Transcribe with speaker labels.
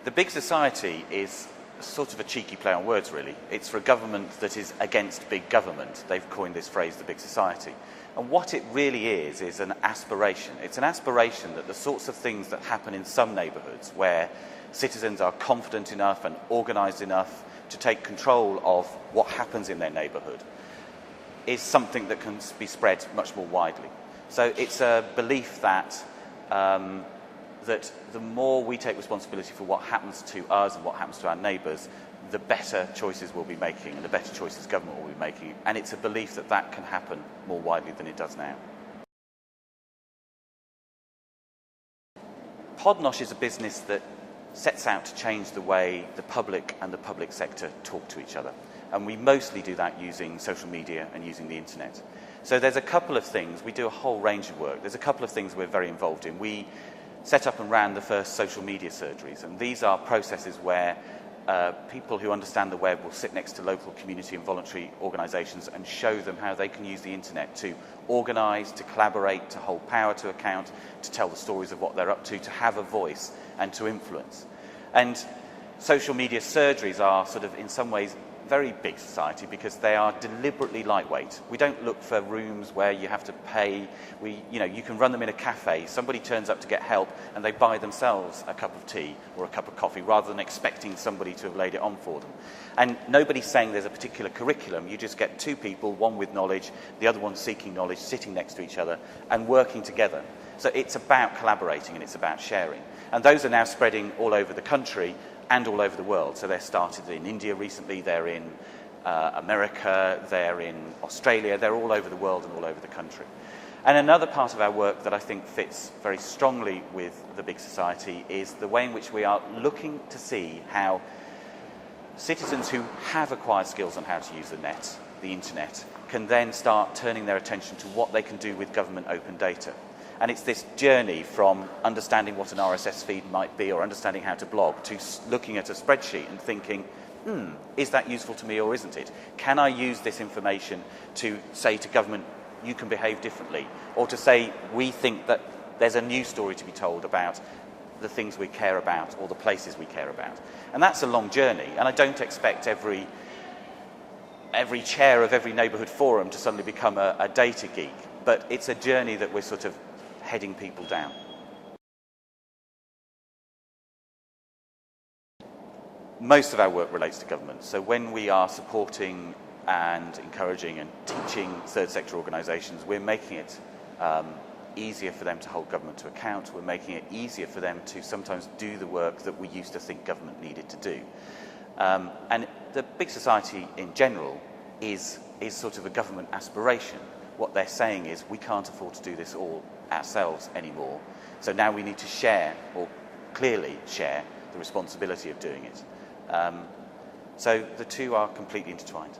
Speaker 1: The big society is sort of a cheeky play on words, really. It's for a government that is against big government. They've coined this phrase, the big society. And what it really is an aspiration. It's an aspiration that the sorts of things that happen in some neighbourhoods where citizens are confident enough and organised enough to take control of what happens in their neighbourhood is something that can be spread much more widely. So it's a belief that that the more we take responsibility for what happens to us and what happens to our neighbours, the better choices we'll be making and the better choices government will be making. And it's a belief that that can happen more widely than it does now. Podnosh is a business that sets out to change the way the public and the public sector talk to each other. And we mostly do that using social media and using the internet. So there's a couple of things. We do a whole range of work. There's a couple of things we're very involved in. We set up and ran the first social media surgeries, and these are processes where people who understand the web will sit next to local community and voluntary organisations and show them how they can use the internet to organise, to collaborate, to hold power to account, to tell the stories of what they're up to have a voice and to influence. And social media surgeries are sort of in some ways very big society because they are deliberately lightweight. We don't look for rooms where you have to pay. You can run them in a cafe. Somebody turns up to get help and they buy themselves a cup of tea or a cup of coffee rather than expecting somebody to have laid it on for them. And nobody's saying there's a particular curriculum. You just get two people, one with knowledge, the other one seeking knowledge, sitting next to each other and working together. So it's about collaborating and it's about sharing. And those are now spreading all over the country and all over the world. So they're started in India recently, they're in America, they're in Australia, they're all over the world and all over the country. And another part of our work that I think fits very strongly with the big society is the way in which we are looking to see how citizens who have acquired skills on how to use the internet, can then start turning their attention to what they can do with government open data. And it's this journey from understanding what an RSS feed might be or understanding how to blog to looking at a spreadsheet and thinking, is that useful to me or isn't it? Can I use this information to say to government, you can behave differently? Or to say, we think that there's a new story to be told about the things we care about or the places we care about. And that's a long journey. And I don't expect every chair of every neighbourhood forum to suddenly become a data geek. But it's a journey that we're sort of heading people down. Most of our work relates to government. So when we are supporting and encouraging and teaching third sector organisations, we're making it easier for them to hold government to account. We're making it easier for them to sometimes do the work that we used to think government needed to do. And the big society in general is sort of a government aspiration. What they're saying is we can't afford to do this all ourselves anymore. So now we need to share, or clearly share, the responsibility of doing it. So the two are completely intertwined.